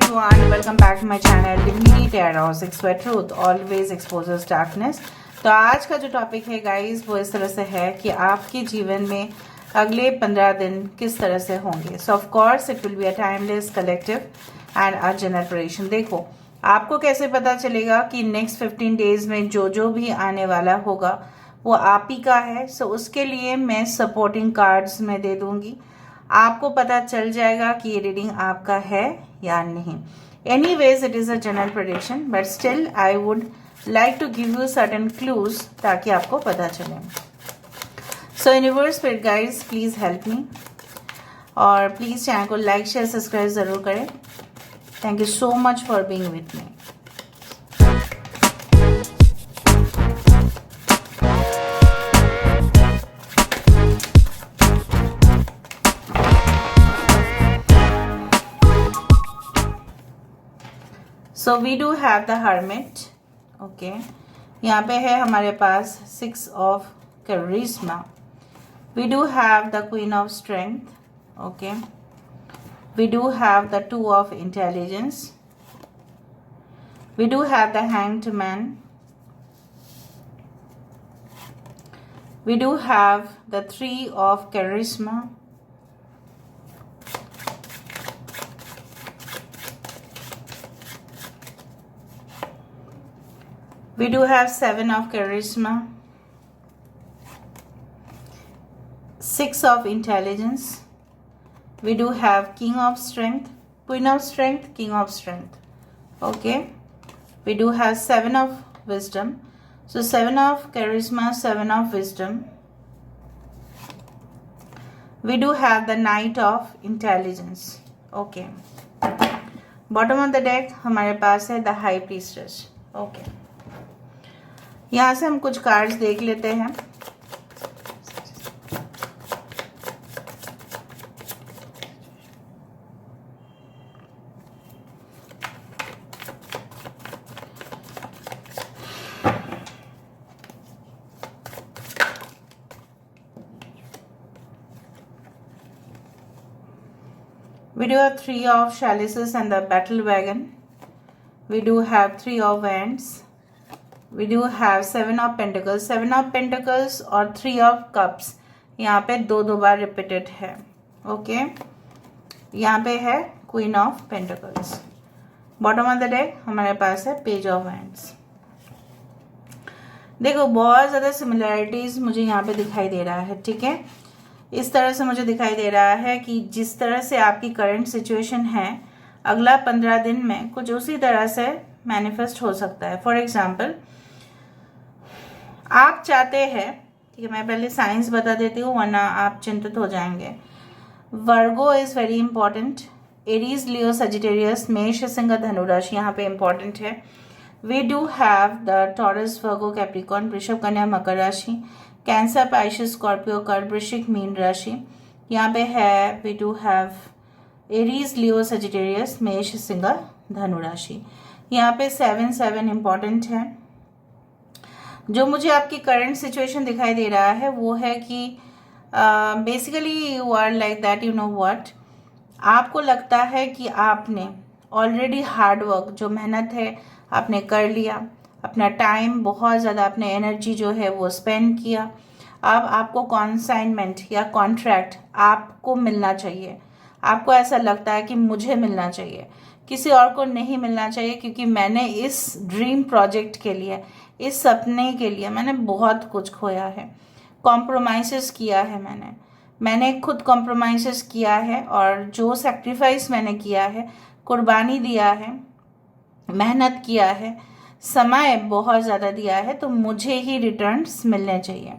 everyone, welcome back to my channel Divinity Tarot 6 where truth always exposes darkness। तो आज का जो topic है गाइस वो इस तरह से है कि आपके जीवन में अगले 15 दिन किस तरह से होंगे। सो of course it will be a timeless collective and a general prediction. देखो आपको कैसे पता चलेगा कि नेक्स्ट 15 डेज में जो भी आने वाला होगा वो आप ही का है। सो उसके लिए मैं सपोर्टिंग कार्ड्स में दे दूंगी, आपको पता चल जाएगा कि ये रीडिंग आपका है या नहीं। Anyways it is a general prediction but still I would like to give you certain clues ताकि आपको पता चले। So universe spirit guides please help me और प्लीज़ चैनल को लाइक शेयर सब्सक्राइब ज़रूर करें। Thank you so much for being with me. So we do have the hermit. Okay, यहाँ पे है हमारे पास 6 of charisma. We do have the queen of strength. Okay, we do have the 2 of intelligence. We do have the hanged man. We do have the 3 of charisma. We do have 7 of charisma, 6 of intelligence. We do have king of strength, queen of strength, king of strength. Okay. We do have 7 of wisdom. So 7 of charisma, 7 of wisdom. We do have the knight of intelligence. Okay. Bottom of the deck हमारे पास है the high priestess. Okay. यहाँ से हम कुछ cards देख लेते हैं। We do have 3 of chalices and the battle wagon. We do have 3 of wands. We do have 7 of pentacles। 7 of pentacles और 3 of cups यहाँ पे दो बार रिपीटेड है। ओके, यहाँ पे है queen of pentacles. Bottom of the deck हमारे पास है पेज ऑफ हैंड्स। देखो बहुत ज़्यादा सिमिलैरिटीज मुझे यहाँ पे दिखाई दे रहा है। ठीक है, इस तरह से मुझे दिखाई दे रहा है कि जिस तरह से आपकी करंट सिचुएशन है अगला 15 दिन में कुछ उसी तरह से मैनिफेस्ट हो सकता है। फॉर एग्जाम्पल आप चाहते हैं, ठीक है, मैं पहले साइंस बता देती हूँ वरना आप चिंतित हो जाएंगे। Virgo is very important. Aries, Leo, Sagittarius, मेष, सिंह, धनु राशि यहाँ पे इंपॉर्टेंट है। We do have the Taurus, Virgo, Capricorn, वृषभ, कन्या, मकर राशि, कैंसर, पाइसेस, स्कॉर्पियो, कर्क, वृश्चिक, मीन राशि यहाँ पे है। We do have Aries, Leo, Sagittarius, मेष, सिंह, धनु राशि यहाँ पे 7 इंपॉर्टेंट है। जो मुझे आपकी करंट सिचुएशन दिखाई दे रहा है वो है कि basically you are like that, you know what, आपको लगता है कि आपने ऑलरेडी हार्ड वर्क, जो मेहनत है आपने कर लिया, अपना टाइम बहुत ज़्यादा, अपने एनर्जी जो है वो स्पेंड किया। अब आपको कॉन्साइनमेंट या कॉन्ट्रैक्ट आपको मिलना चाहिए। आपको ऐसा लगता है कि मुझे मिलना चाहिए, किसी और को नहीं मिलना चाहिए, क्योंकि मैंने इस ड्रीम प्रोजेक्ट के लिए, इस सपने के लिए मैंने बहुत कुछ खोया है, कॉम्प्रोमाइज़ किया है। मैंने खुद कॉम्प्रोमाइज़ किया है और जो सेक्रीफाइस मैंने किया है, कुर्बानी दिया है, मेहनत किया है, समय बहुत ज़्यादा दिया है, तो मुझे ही रिटर्न्स मिलने चाहिए।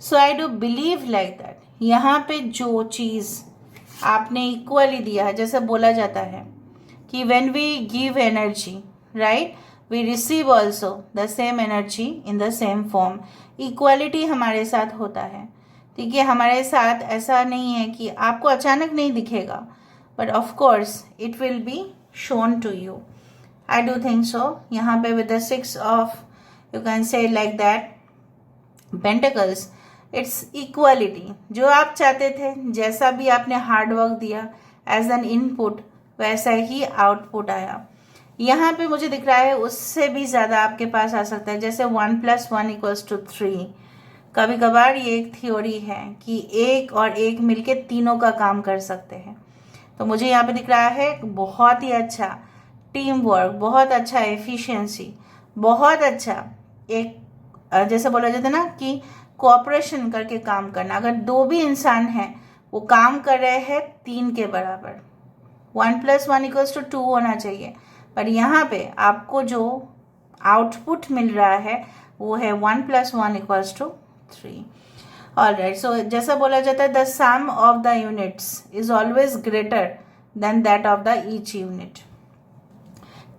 So I do believe like that. यहाँ पे जो चीज़ आपने इक्वली दिया है, जैसे बोला जाता है कि when we give energy, right, we receive also the same energy in the same form. Equality हमारे साथ होता है। ठीक है, हमारे साथ ऐसा नहीं है कि आपको अचानक नहीं दिखेगा, but of course it will be shown to you. I do think so. यहाँ पे with the 6 of, you can say like that, pentacles, it's equality. जो आप चाहते थे, जैसा भी आपने हार्ड वर्क दिया एज एन इनपुट, वैसा ही आउटपुट आया। यहाँ पे मुझे दिख रहा है उससे भी ज़्यादा आपके पास आ सकता है, जैसे 1+1=3। कभी कभार ये एक थ्योरी है कि एक और एक मिलके तीनों का काम कर सकते हैं। तो मुझे यहाँ पे दिख रहा है बहुत ही अच्छा टीम वर्क, बहुत अच्छा एफिशिएंसी, बहुत अच्छा एक जैसे बोला जाता है ना कि कोऑपरेशन करके काम करना। अगर दो भी इंसान हैं वो काम कर रहे हैं 3 के बराबर, 1+1=2 होना चाहिए, पर यहाँ पे आपको जो आउटपुट मिल रहा है वो है 1+1=3। ऑलराइट, सो जैसा बोला जाता है the sum of the units is always greater than that of the each unit.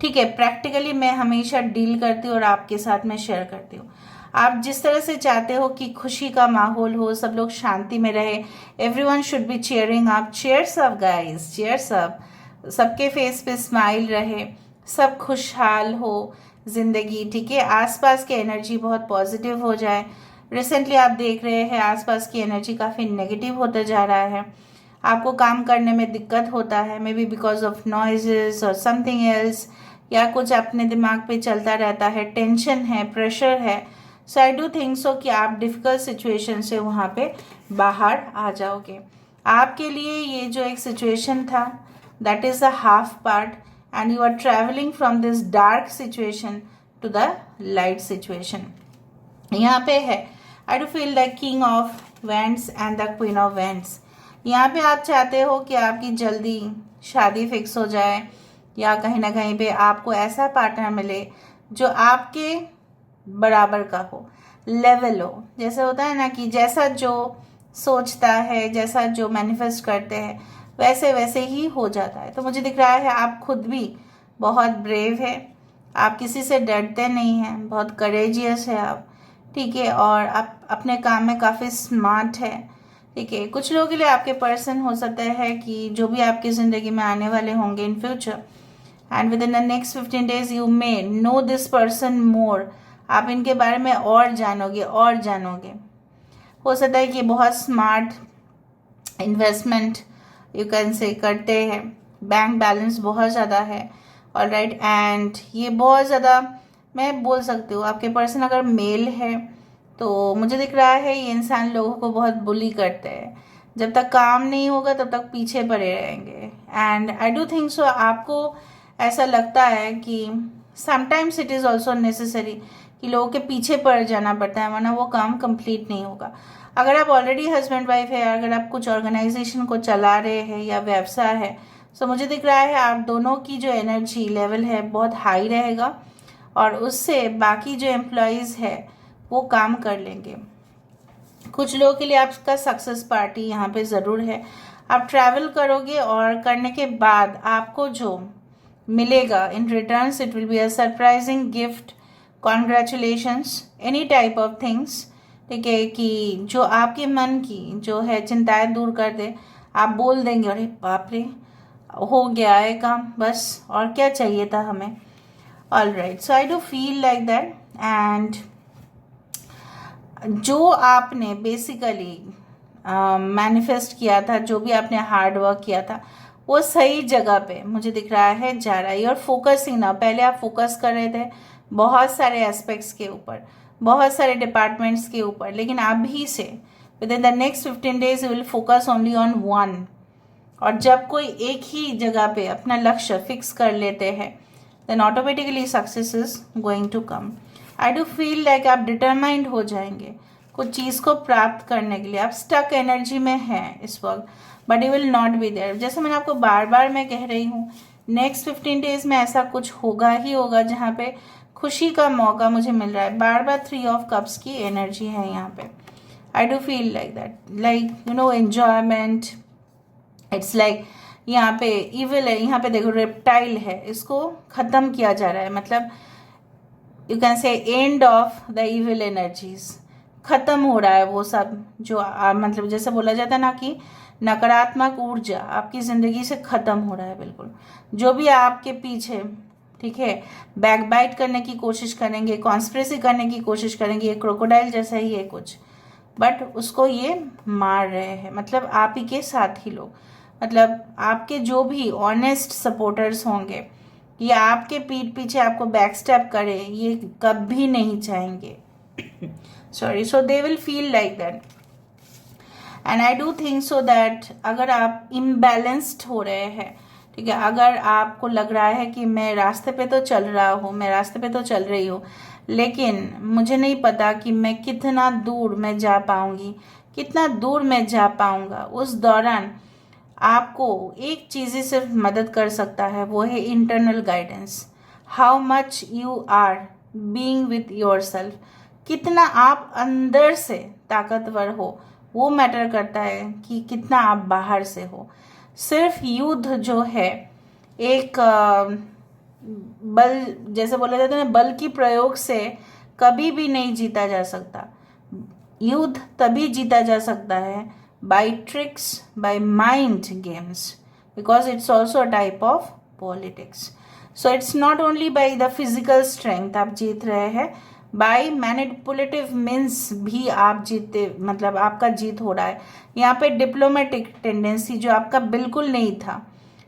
ठीक है, प्रैक्टिकली मैं हमेशा डील करती हूँ और आपके साथ में शेयर करती हूँ। आप जिस तरह से चाहते हो कि खुशी का माहौल हो, सब लोग शांति में रहे, everyone should be cheering up, cheers up guys, cheers up, सबके फेस पे स्माइल रहे, सब खुशहाल हो जिंदगी। ठीक है, आसपास की एनर्जी बहुत पॉजिटिव हो जाए। रिसेंटली आप देख रहे हैं आसपास की एनर्जी काफ़ी नेगेटिव होते जा रहा है, आपको काम करने में दिक्कत होता है, may be because of noises और समथिंग एल्स, या कुछ अपने दिमाग पे चलता रहता है, टेंशन है, प्रेशर है। सो आई डू थिंक सो कि आप डिफ़िकल्ट सिचुएशन से वहाँ पे बाहर आ जाओगे। आपके लिए ये जो एक सिचुएशन था that is a half part, and you are travelling from this dark situation to the light situation. यहाँ पे है I do feel the king of wands and the queen of wands. यहाँ पे आप चाहते हो कि आपकी जल्दी शादी फिक्स हो जाए, या कहीं ना कहीं पे आपको ऐसा पार्टनर मिले जो आपके बराबर का हो, लेवल हो। जैसे होता है ना कि जैसा जो सोचता है, जैसा जो मैनिफेस्ट करते हैं वैसे वैसे ही हो जाता है। तो मुझे दिख रहा है आप खुद भी बहुत ब्रेव है, आप किसी से डरते नहीं हैं, बहुत करेजियस है आप। ठीक है, और आप अपने काम में काफ़ी स्मार्ट है। ठीक है, कुछ लोगों के लिए आपके पर्सन हो सकता है कि जो भी आपकी ज़िंदगी में आने वाले होंगे in future, and within the next 15 days you may know this person more. आप इनके बारे में और जानोगे और जानोगे। हो सकता है कि बहुत स्मार्ट इन्वेस्टमेंट यू कैन से करते हैं, बैंक बैलेंस बहुत ज़्यादा है, ऑलराइट, एंड ये बहुत ज़्यादा मैं बोल सकती हूँ आपके पर्सन अगर मेल है तो मुझे दिख रहा है ये इंसान लोगों को बहुत बुली करते हैं, जब तक काम नहीं होगा तब तक पीछे पड़े रहेंगे। एंड आई डू थिंक सो आपको ऐसा लगता है कि sometimes it is also necessary कि लोगों के पीछे पड़ जाना पड़ता है, वरना वो काम कंप्लीट नहीं होगा। अगर आप ऑलरेडी हस्बैंड वाइफ है, अगर आप कुछ ऑर्गेनाइजेशन को चला रहे हैं या व्यवसाय है, सो मुझे दिख रहा है आप दोनों की जो एनर्जी लेवल है बहुत हाई रहेगा, और उससे बाकी जो एम्प्लॉयज़ है वो काम कर लेंगे। कुछ लोगों के लिए आपका सक्सेस पार्टी यहाँ पे ज़रूर है। आप ट्रैवल करोगे और करने के बाद आपको जो मिलेगा in returns it will be a surprising gift, congratulations, any type of things. ठीक है, कि जो आपके मन की जो है चिंताएं दूर कर दे। आप बोल देंगे अरे बाप रे हो गया है काम, बस और क्या चाहिए था हमें। Alright, so I do feel like that. And जो आपने बेसिकली मैनिफेस्ट किया था, जो भी आपने हार्ड वर्क किया था, वो सही जगह पे मुझे दिख रहा है जा रहा है। और फोकसिंग ना, पहले आप फोकस कर रहे थे बहुत सारे एस्पेक्ट्स के ऊपर, बहुत सारे डिपार्टमेंट्स के ऊपर, लेकिन अभी से with in the next 15 days you will focus only on one. और जब कोई एक ही जगह पे अपना लक्ष्य फिक्स कर लेते हैं then automatically success is going to come. I do feel like आप डिटरमाइंड हो जाएंगे कुछ चीज़ को प्राप्त करने के लिए। आप स्टक एनर्जी में हैं इस वक्त, but you will not be there. जैसे मैंने आपको बार बार मैं कह रही हूँ, नेक्स्ट 15 days में ऐसा कुछ होगा ही होगा जहाँ पे खुशी का मौका मुझे मिल रहा है। बार बार 3 of Cups की एनर्जी है यहाँ पे। आई do feel like that, like you know enjoyment. It's like यहाँ पे इविल है, यहाँ पे देखो रेप्टाइल है, इसको ख़त्म किया जा रहा है। मतलब यू कैन से end of the evil energies, ख़त्म हो रहा है वो सब जो मतलब जैसे बोला जाता है ना कि नकारात्मक ऊर्जा आपकी ज़िंदगी से ख़त्म हो रहा है बिल्कुल। जो भी आपके पीछे ठीक है बैक बाइट करने की कोशिश करेंगे, कॉन्स्पिरेसी करने की कोशिश करेंगे, ये क्रोकोडाइल जैसा ही है कुछ, बट उसको ये मार रहे हैं, मतलब आप ही के साथ ही लोग। मतलब आपके जो भी ऑनेस्ट सपोर्टर्स होंगे, ये आपके पीठ पीछे आपको बैक स्टेप करे, ये कभी नहीं चाहेंगे। Sorry, so they will feel like that. And I do think so that अगर आप इम्बैलेंस्ड हो रहे हैं, ठीक है, अगर आपको लग रहा है कि मैं रास्ते पे तो चल रहा हूँ, मैं रास्ते पे तो चल रही हूँ, लेकिन मुझे नहीं पता कि मैं कितना दूर मैं जा पाऊंगी, कितना दूर मैं जा पाऊंगा, उस दौरान आपको एक चीज़ ही सिर्फ मदद कर सकता है, वो है internal guidance. How much you are being with yourself, कितना आप अंदर से ताकतवर हो, वो मैटर करता है कि कितना आप बाहर से हो। सिर्फ युद्ध जो है एक बल, जैसे बोला जाता है ना, बल की प्रयोग से कभी भी नहीं जीता जा सकता। युद्ध तभी जीता जा सकता है by tricks, by mind games, because it's also a type of politics. So it's not only by the physical strength आप जीत रहे हैं, बाय मैनिपुलेटिव मीन्स भी आप जीते, मतलब आपका जीत हो रहा है। यहाँ पे डिप्लोमेटिक टेंडेंसी जो आपका बिल्कुल नहीं था,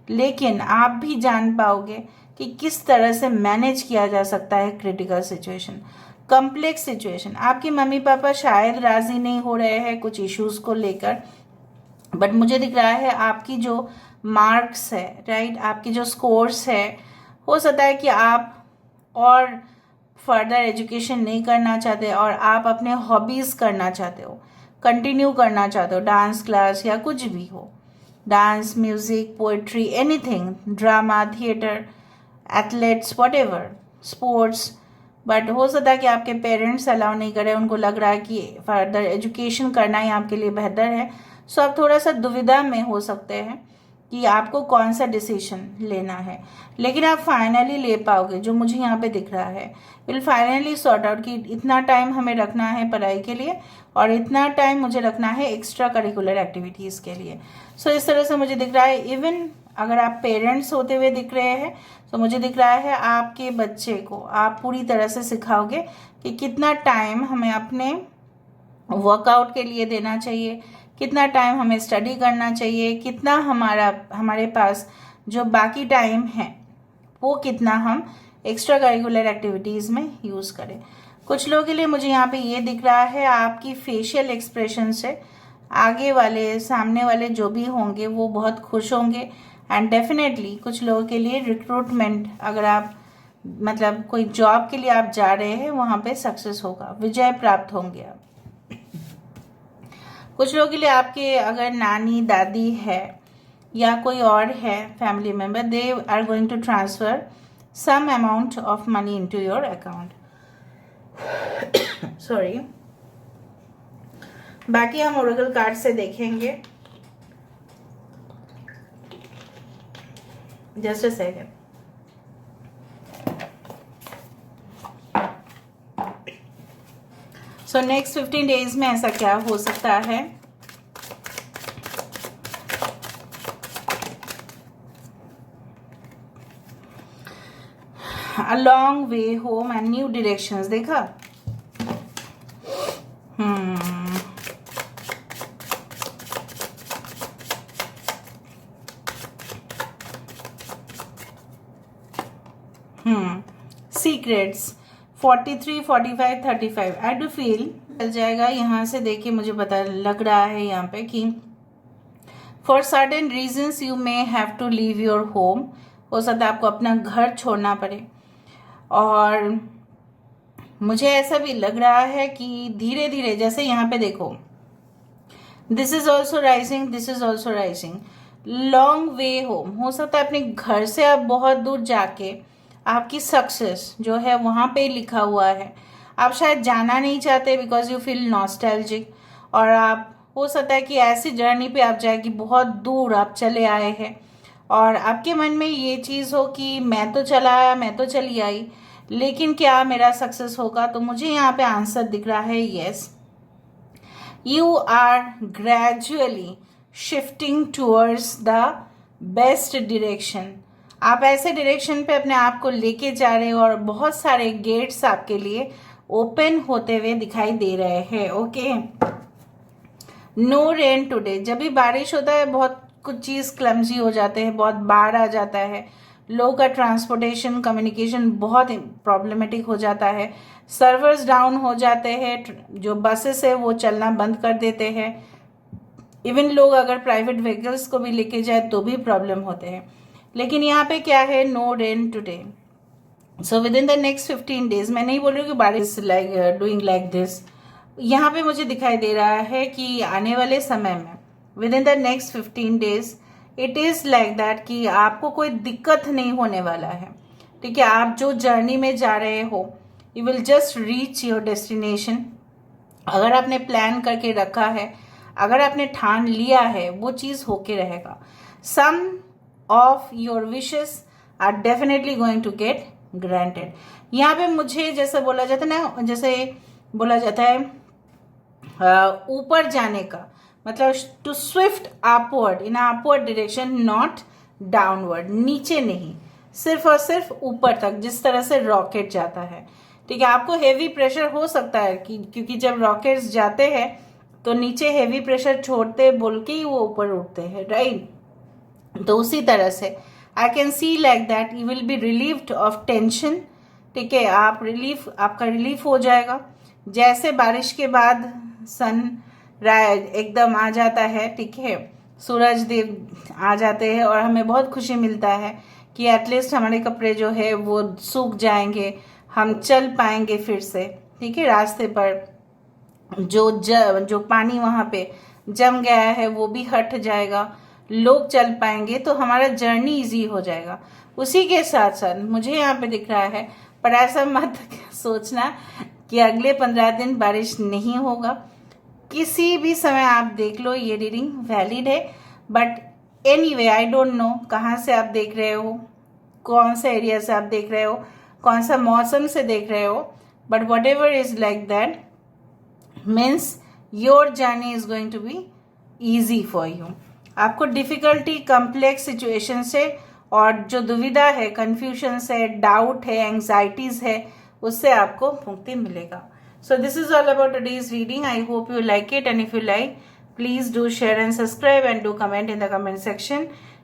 लेकिन आप भी जान पाओगे कि किस तरह से मैनेज किया जा सकता है क्रिटिकल सिचुएशन, कॉम्प्लेक्स सिचुएशन। आपके मम्मी पापा शायद राजी नहीं हो रहे हैं कुछ इश्यूज को लेकर, बट मुझे दिख रहा है आपकी जो मार्क्स है, राइट, आपकी जो स्कोर्स है, हो सकता है कि आप और फर्दर एजुकेशन नहीं करना चाहते और आप अपने हॉबीज़ करना चाहते हो, कंटिन्यू करना चाहते हो, डांस क्लास या कुछ भी हो, dance, music, poetry, anything, drama, theatre, athletes, whatever, sports. But हो सकता है कि आपके पेरेंट्स अलाउ नहीं करें, उनको लग रहा है कि फर्दर एजुकेशन करना ही आपके लिए बेहतर है। सो आप थोड़ा सा दुविधा में हो सकते हैं कि आपको कौन सा डिसीजन लेना है, लेकिन आप फाइनली ले पाओगे, जो मुझे यहाँ पे दिख रहा है। विल फाइनली सॉर्ट आउट कि इतना टाइम हमें रखना है पढ़ाई के लिए और इतना टाइम मुझे रखना है एक्स्ट्रा करिकुलर एक्टिविटीज़ के लिए। सो इस तरह से मुझे दिख रहा है। इवन अगर आप पेरेंट्स होते हुए दिख रहे हैं, तो मुझे दिख रहा है आपके बच्चे को आप पूरी तरह से सिखाओगे कि कितना टाइम हमें अपने वर्कआउट के लिए देना चाहिए, कितना टाइम हमें स्टडी करना चाहिए, कितना हमारे पास जो बाकी टाइम है वो कितना हम एक्स्ट्रा करिकुलर एक्टिविटीज़ में यूज़ करें। कुछ लोगों के लिए मुझे यहाँ पे ये दिख रहा है आपकी फेशियल एक्सप्रेशन से आगे वाले, सामने वाले जो भी होंगे वो बहुत खुश होंगे। एंड डेफिनेटली कुछ लोगों के लिए रिक्रूटमेंट, अगर आप मतलब कोई जॉब के लिए आप जा रहे हैं, वहाँ पे सक्सेस होगा, विजय प्राप्त होंगे आप। कुछ लोगों के लिए आपके अगर नानी दादी है या कोई और है family member, they are going to transfer some amount of money into your account. Sorry, बाकी हम ओरेकल कार्ड से देखेंगे। Just a second. So next 15 days में ऐसा क्या हो सकता है? A long way home and new directions, देखा? सीक्रेट्स 43, 45, 35 आई डू फील चल जाएगा। यहाँ से देखिए मुझे पता लग रहा है यहाँ पे कि for certain reasons you may have to leave your home. हो सकता है आपको अपना घर छोड़ना पड़े, और मुझे ऐसा भी लग रहा है कि धीरे धीरे, जैसे यहाँ पे देखो, this is also rising, this is also rising, long way home. हो सकता है अपने घर से आप बहुत दूर जाके आपकी सक्सेस जो है वहाँ पे लिखा हुआ है, आप शायद जाना नहीं चाहते बिकॉज यू फील नॉस्टैल्जिक, और आप हो सकता है कि ऐसी जर्नी पे आप जाए कि बहुत दूर आप चले आए हैं और आपके मन में ये चीज़ हो कि मैं तो चला आया, मैं तो चली आई, लेकिन क्या मेरा सक्सेस होगा? तो मुझे यहाँ पे आंसर दिख रहा है yes, you are gradually shifting towards the best direction. आप ऐसे डायरेक्शन पे अपने आप को लेके जा रहे हो और बहुत सारे गेट्स आपके लिए ओपन होते हुए दिखाई दे रहे हैं। Okay, no rain today. जब भी बारिश होता है बहुत कुछ चीज़ क्लमजी हो जाते हैं, बहुत बाढ़ आ जाता है, लोगों का ट्रांसपोर्टेशन कम्युनिकेशन बहुत प्रॉब्लमेटिक हो जाता है, सर्वर्स डाउन हो जाते हैं, जो बसेस है वो चलना बंद कर देते हैं, इवन लोग अगर प्राइवेट व्हीकल्स को भी लेके जाए तो भी प्रॉब्लम होते हैं। लेकिन यहाँ पे क्या है, no rain today, so within the next 15 days, मैं नहीं बोल रही हूँ कि बारिश लाइक डूइंग लाइक दिस, यहाँ पे मुझे दिखाई दे रहा है कि आने वाले समय में with in the next 15 days it is like that कि आपको कोई दिक्कत नहीं होने वाला है। ठीक है, आप जो जर्नी में जा रहे हो you will just reach your destination. अगर आपने प्लान करके रखा है, अगर आपने ठान लिया है, वो चीज़ होके रहेगा। Some of your wishes are definitely going to get granted. यहाँ पे मुझे जैसे बोला जाता है ना, जैसे बोला जाता है ऊपर जाने का मतलब to swift upward in upward direction, not downward, नीचे नहीं, सिर्फ और सिर्फ ऊपर तक, जिस तरह से रॉकेट जाता है। ठीक है, आपको हेवी प्रेशर हो सकता है क्योंकि जब रॉकेट्स जाते हैं तो नीचे हेवी प्रेशर छोड़ते बोल के ही वो ऊपर उठते हैं, राइट। तो उसी तरह से I can see like that you will be relieved of tension. ठीक है, आपका रिलीफ हो जाएगा। जैसे बारिश के बाद सन एकदम आ जाता है, ठीक है, सूरज देव आ जाते हैं और हमें बहुत खुशी मिलता है कि एटलीस्ट हमारे कपड़े जो है वो सूख जाएंगे, हम चल पाएंगे फिर से। ठीक है, रास्ते पर जो पानी वहाँ पे जम गया है वो भी हट जाएगा, लोग चल पाएंगे, तो हमारा जर्नी इजी हो जाएगा। उसी के साथ साथ मुझे यहाँ पे दिख रहा है, पर ऐसा मत सोचना कि अगले 15 दिन बारिश नहीं होगा। किसी भी समय आप देख लो, ये रीडिंग वैलिड है। But anyway I don't know कहाँ से आप देख रहे हो, कौन सा एरिया से आप देख रहे हो, कौन सा मौसम से देख रहे हो, but whatever is like that means your journey is going to be easy for you. आपको डिफिकल्टी, कम्प्लेक्स सिचुएशन से और जो दुविधा है, कन्फ्यूजन है, डाउट है, एंग्जाइटीज है, उससे आपको मुक्ति मिलेगा। So this is all about today's reading. I hope you like it, and if you like, please do share and subscribe and do comment in the comment section.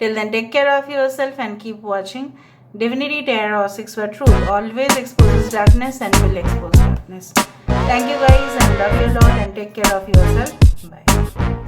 Till then, take care of yourself and keep watching. Divinity Tarot 6 for Truth always exposes darkness and will expose darkness. Thank you guys and love you a lot and take care of yourself. Bye.